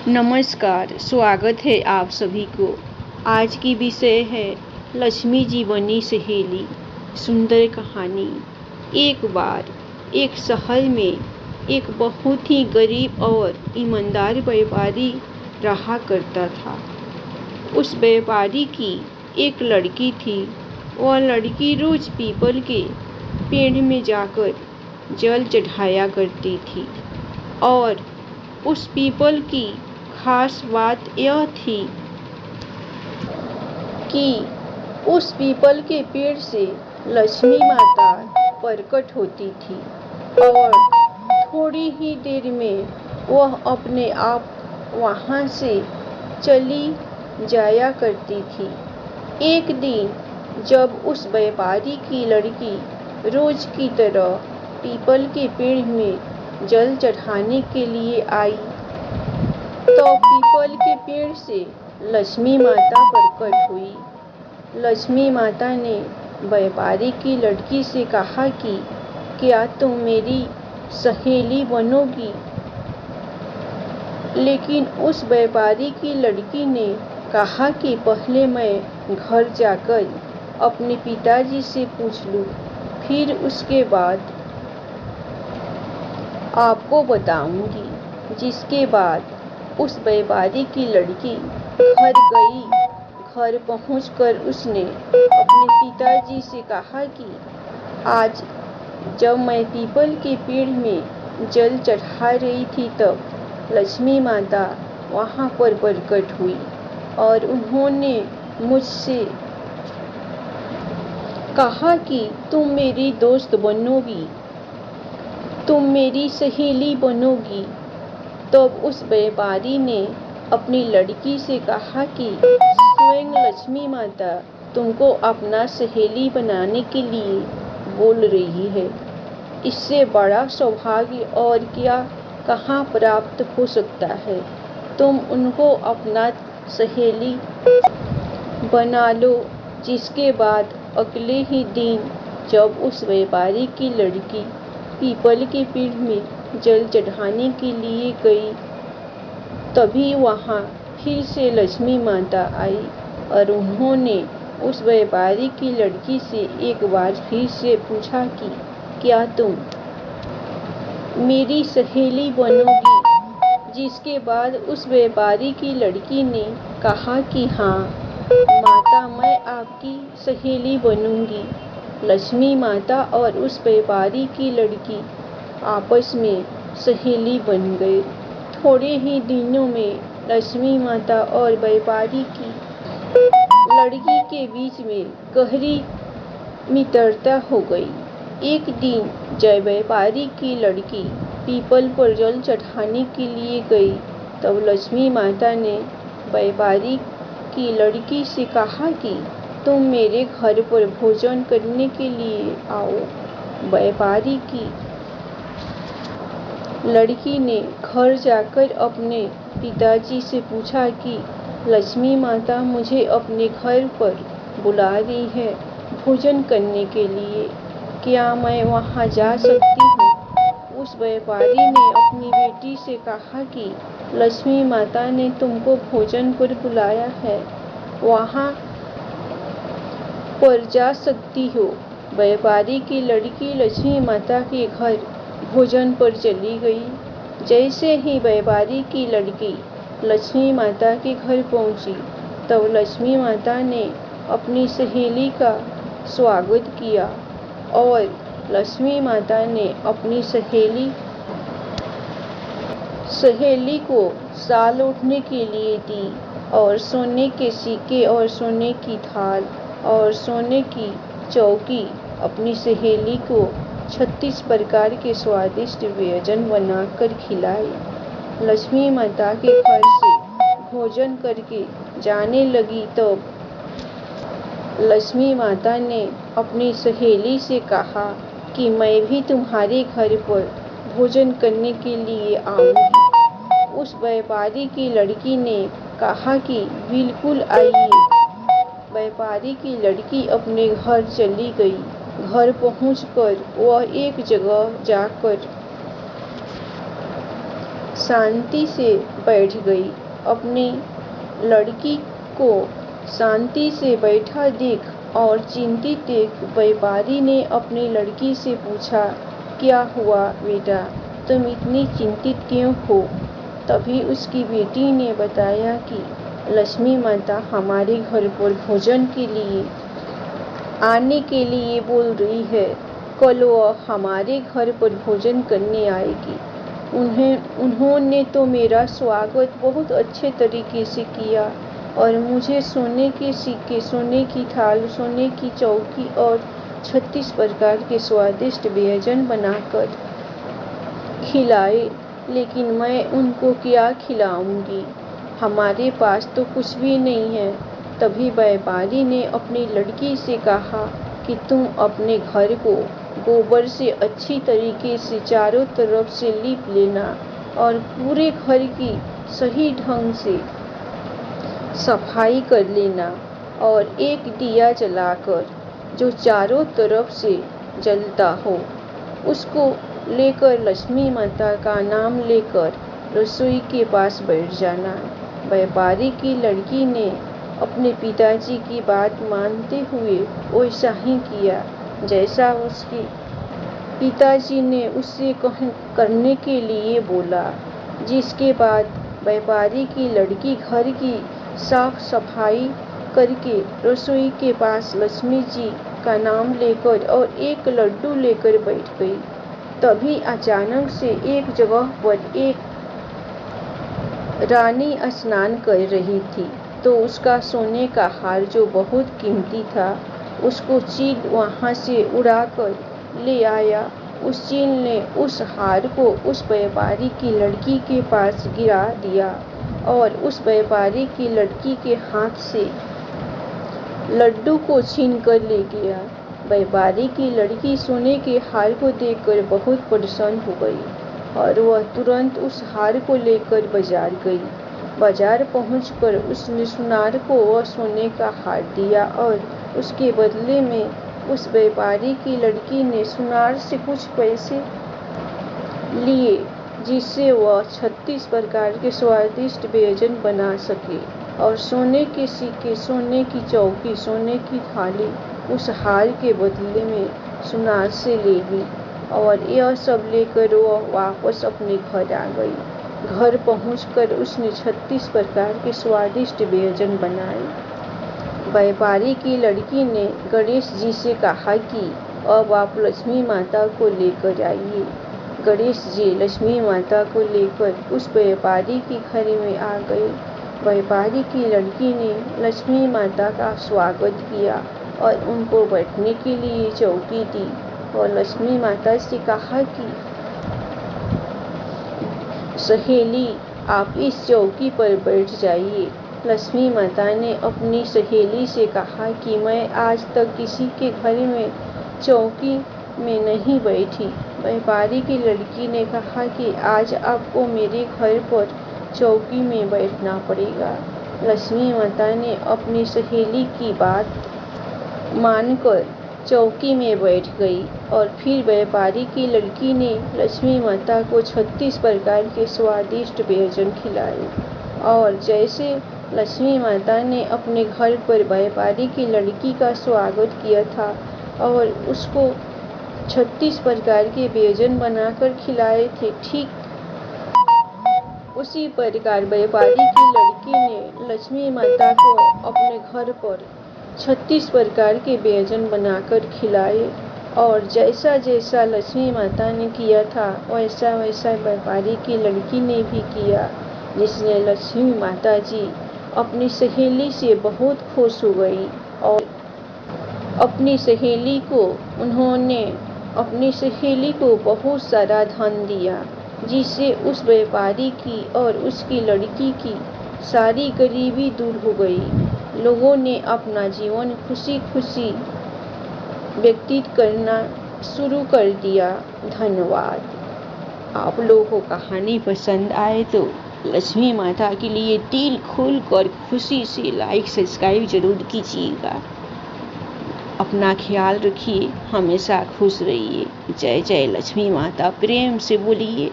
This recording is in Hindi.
नमस्कार, स्वागत है आप सभी को। आज की विषय है लक्ष्मी जी बनी सहेली। सुंदर कहानी। एक बार एक शहर में एक बहुत ही गरीब और ईमानदार व्यापारी रहा करता था। उस व्यापारी की एक लड़की थी। वह लड़की रोज पीपल के पेड़ में जाकर जल चढ़ाया करती थी और उस पीपल की खास बात यह थी कि उस पीपल के पेड़ से लक्ष्मी माता प्रकट होती थी और थोड़ी ही देर में वह अपने आप वहां से चली जाया करती थी। एक दिन जब उस व्यापारी की लड़की रोज की तरह पीपल के पेड़ में जल चढ़ाने के लिए आई तो पीपल के पेड़ से लक्ष्मी माता प्रकट हुई। लक्ष्मी माता ने व्यापारी की लड़की से कहा कि क्या तुम मेरी सहेली बनोगी? लेकिन उस व्यापारी की लड़की ने कहा कि पहले मैं घर जाकर अपने पिताजी से पूछ लूं, फिर उसके बाद आपको बताऊंगी। जिसके बाद उस व्यापारी की लड़की घर गई। घर पहुंचकर उसने अपने पिताजी से कहा कि आज जब मैं पीपल के पेड़ में जल चढ़ा रही थी तब लक्ष्मी माता वहां पर प्रकट हुई और उन्होंने मुझसे कहा कि तुम मेरी दोस्त बनोगी, तुम मेरी सहेली बनोगी। तब उस व्यापारी ने अपनी लड़की से कहा कि स्वयं लक्ष्मी माता तुमको अपना सहेली बनाने के लिए बोल रही है। इससे बड़ा सौभाग्य और क्या कहाँ प्राप्त हो सकता है। तुम उनको अपना सहेली बना लो। जिसके बाद अगले ही दिन जब उस व्यापारी की लड़की पीपल के पेड़ में जल चढ़ाने के लिए गई तभी वहां फिर से लक्ष्मी माता आई और उन्होंने उस व्यापारी की लड़की से एक बार फिर से पूछा कि क्या तुम मेरी सहेली बनोगी? जिसके बाद उस व्यापारी की लड़की ने कहा कि हाँ माता, मैं आपकी सहेली बनूंगी। लक्ष्मी माता और उस व्यापारी की लड़की आपस में सहेली बन गए। थोड़े ही दिनों में लक्ष्मी माता और व्यापारी की लड़की के बीच में गहरी मित्रता हो गई। एक दिन जब व्यापारी की लड़की पीपल पर जल चढ़ाने के लिए गई तब लक्ष्मी माता ने व्यापारी की लड़की से कहा कि तुम मेरे घर पर भोजन करने के लिए आओ। व्यापारी की लड़की ने घर जाकर अपने पिताजी से पूछा कि लक्ष्मी माता मुझे अपने घर पर बुला रही है भोजन करने के लिए, क्या मैं वहां जा सकती हूँ? उस व्यापारी ने अपनी बेटी से कहा कि लक्ष्मी माता ने तुमको भोजन पर बुलाया है, वहां पर जा सकती हो। व्यापारी की लड़की लक्ष्मी माता के घर भोजन पर चली गई। जैसे ही व्यापारी की लड़की लक्ष्मी माता के घर पहुंची तब लक्ष्मी माता ने अपनी सहेली का स्वागत किया और लक्ष्मी माता ने अपनी सहेली को शाल ओढ़ने के लिए दी और सोने के सिक्के और सोने की थाल और सोने की चौकी अपनी सहेली को 36 प्रकार के स्वादिष्ट व्यंजन बनाकर खिलाए। लक्ष्मी माता के घर से भोजन करके जाने लगी तब लक्ष्मी माता ने अपनी सहेली से कहा कि मैं भी तुम्हारे घर पर भोजन करने के लिए आऊंगी। उस व्यापारी की लड़की ने कहा कि बिल्कुल आइए। व्यापारी की लड़की अपने घर चली गई। घर पहुंचकर वह एक जगह जाकर शांति से बैठ गई। अपनी लड़की को शांति से बैठा देख और चिंतित देख व्यापारी ने अपनी लड़की से पूछा, क्या हुआ बेटा, तुम इतनी चिंतित क्यों हो? तभी उसकी बेटी ने बताया कि लक्ष्मी माता हमारे घर पर भोजन के लिए आने के लिए बोल रही है। कल वह हमारे घर पर भोजन करने आएगी। उन्होंने तो मेरा स्वागत बहुत अच्छे तरीके से किया और मुझे सोने के सिक्के, सोने की थाल, सोने की चौकी और 36 प्रकार के स्वादिष्ट व्यंजन बनाकर खिलाए, लेकिन मैं उनको क्या खिलाऊंगी? हमारे पास तो कुछ भी नहीं है। तभी व्यापारी ने अपनी लड़की से कहा कि तुम अपने घर को गोबर से अच्छी तरीके से चारों तरफ से लीप लेना और पूरे घर की सही ढंग से सफाई कर लेना और एक दिया जलाकर जो चारों तरफ से जलता हो उसको लेकर लक्ष्मी माता का नाम लेकर रसोई के पास बैठ जाना। व्यापारी की लड़की ने अपने पिताजी की बात मानते हुए वैसा ही किया जैसा उसके पिताजी ने उससे करने के लिए बोला। जिसके बाद व्यापारी की लड़की घर की साफ सफाई करके रसोई के पास लक्ष्मी जी का नाम लेकर और एक लड्डू लेकर बैठ गई। तभी अचानक से एक जगह पर एक रानी स्नान कर रही थी, तो उसका सोने का हार जो बहुत कीमती था उसको चील वहां से उड़ाकर ले आया। उस चील ने उस हार को उस व्यापारी की लड़की के पास गिरा दिया और उस व्यापारी की लड़की के हाथ से लड्डू को छीन कर ले गया। व्यापारी की लड़की सोने के हार को देखकर बहुत परेशान हो गई और वह तुरंत उस हार को लेकर बाजार गई। बाजार पहुंचकर उसने सुनार को वह सोने का हार दिया और उसके बदले में उस व्यापारी की लड़की ने सुनार से कुछ पैसे लिए जिससे वह 36 प्रकार के स्वादिष्ट व्यंजन बना सके और सोने के सिक्के, सोने की चौकी, सोने की थाली उस हार के बदले में सुनार से ले ली और यह सब लेकर वह वापस अपने घर आ गई। घर पहुंचकर उसने 36 प्रकार के स्वादिष्ट व्यंजन बनाए। व्यापारी की लड़की ने गणेश जी से कहा कि अब आप लक्ष्मी माता को लेकर आइए। गणेश जी लक्ष्मी माता को लेकर उस व्यापारी के घर में आ गए। व्यापारी की लड़की ने लक्ष्मी माता का स्वागत किया और उनको बैठने के लिए चौकी दी और लक्ष्मी माता से कहा कि सहेली आप इस चौकी पर बैठ जाइए। लक्ष्मी माता ने अपनी सहेली से कहा कि मैं आज तक किसी के घर में चौकी में नहीं बैठी। व्यापारी की लड़की ने कहा कि आज आपको मेरे घर पर चौकी में बैठना पड़ेगा। लक्ष्मी माता ने अपनी सहेली की बात मानकर चौकी में बैठ गई और फिर व्यापारी की लड़की ने लक्ष्मी माता को 36 प्रकार के स्वादिष्ट व्यंजन खिलाए और जैसे लक्ष्मी माता ने अपने घर पर व्यापारी की लड़की का स्वागत किया था और उसको 36 प्रकार के व्यंजन बनाकर खिलाए थे, ठीक उसी प्रकार व्यापारी की लड़की ने लक्ष्मी माता को अपने घर पर 36 प्रकार के व्यंजन बनाकर खिलाए और जैसा जैसा लक्ष्मी माता ने किया था वैसा वैसा व्यापारी की लड़की ने भी किया, जिसने लक्ष्मी माता जी अपनी सहेली से बहुत खुश हो गई और अपनी सहेली को बहुत सारा धन दिया, जिससे उस व्यापारी की और उसकी लड़की की सारी गरीबी दूर हो गई। लोगों ने अपना जीवन खुशी खुशी व्यतीत करना शुरू कर दिया। धन्यवाद। आप लोगों को कहानी पसंद आए तो लक्ष्मी माता के लिए दिल खोल कर खुशी से लाइक सब्सक्राइब जरूर कीजिएगा। अपना ख्याल रखिए, हमेशा खुश रहिए। जय जय लक्ष्मी माता, प्रेम से बोलिए।